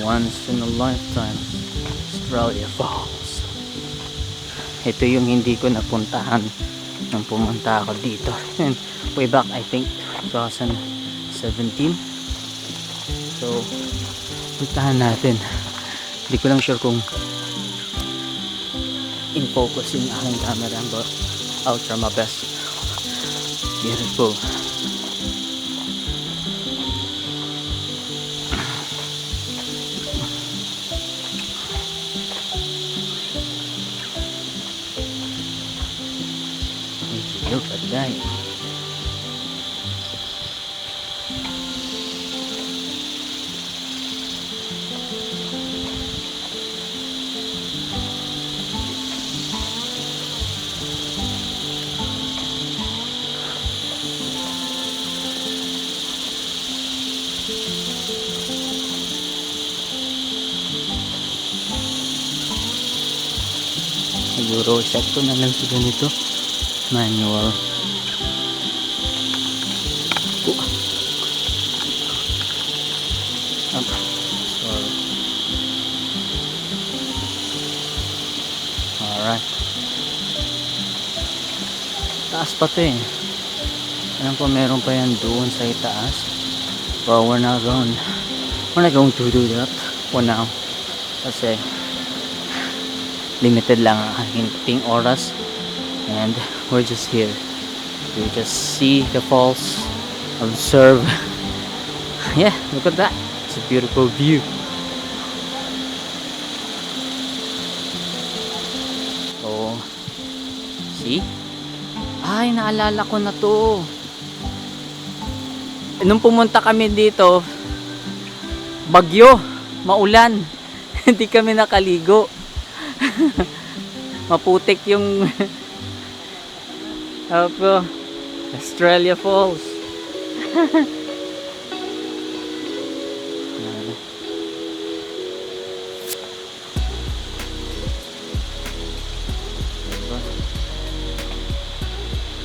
Once in a lifetime, Australia Falls. Ito yung hindi ko napuntahan nang pumunta ako dito. And way back, I think 2017. So puntahan natin. Hindi ko lang sure kung in focus yung aking camera, but I'll try my best. Beautiful. Look at that. Siguro set ko na lang sa ganito. Manual. Sorry. Alright. Taas pa to eh. Alam ko meron pa yan doon sa itaas. But we're not going to do that for now. Kasi limited lang ang aking oras. And we're just here to just see the falls, observe. Yeah, look at that. It's a beautiful view. Oh, see? Ay, naalala ko na to. Nung pumunta kami dito, bagyo, maulan. Hindi kami nakaligo. Maputik yung ako, Australia Falls.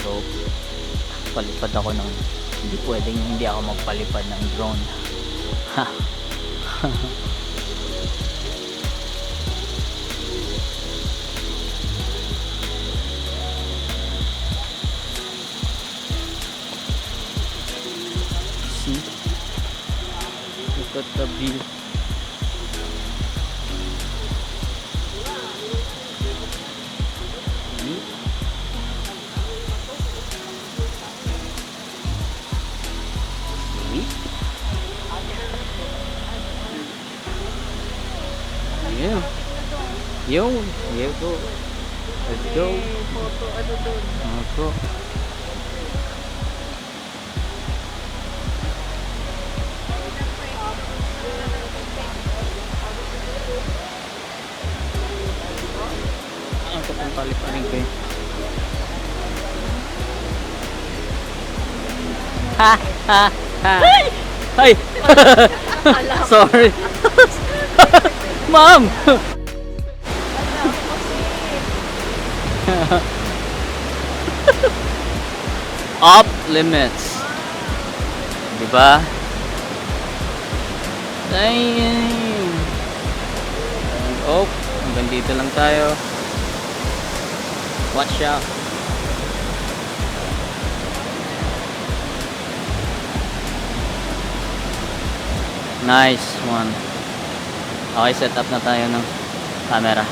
So, palipad ako ng hindi pwedeng hindi ako magpalipad ng drone. Ha. Look at the view. Yeah. Yo, here go. Let's go. Photo ano doon? Ako. Ang kapang paliparin ko eh. Ha ha ha. Ay. Sorry. Mom. Off limits. Diba? Dang. Oh, hanggang dito lang tayo. Watch out. Nice one. Okay, set up na tayo ng camera.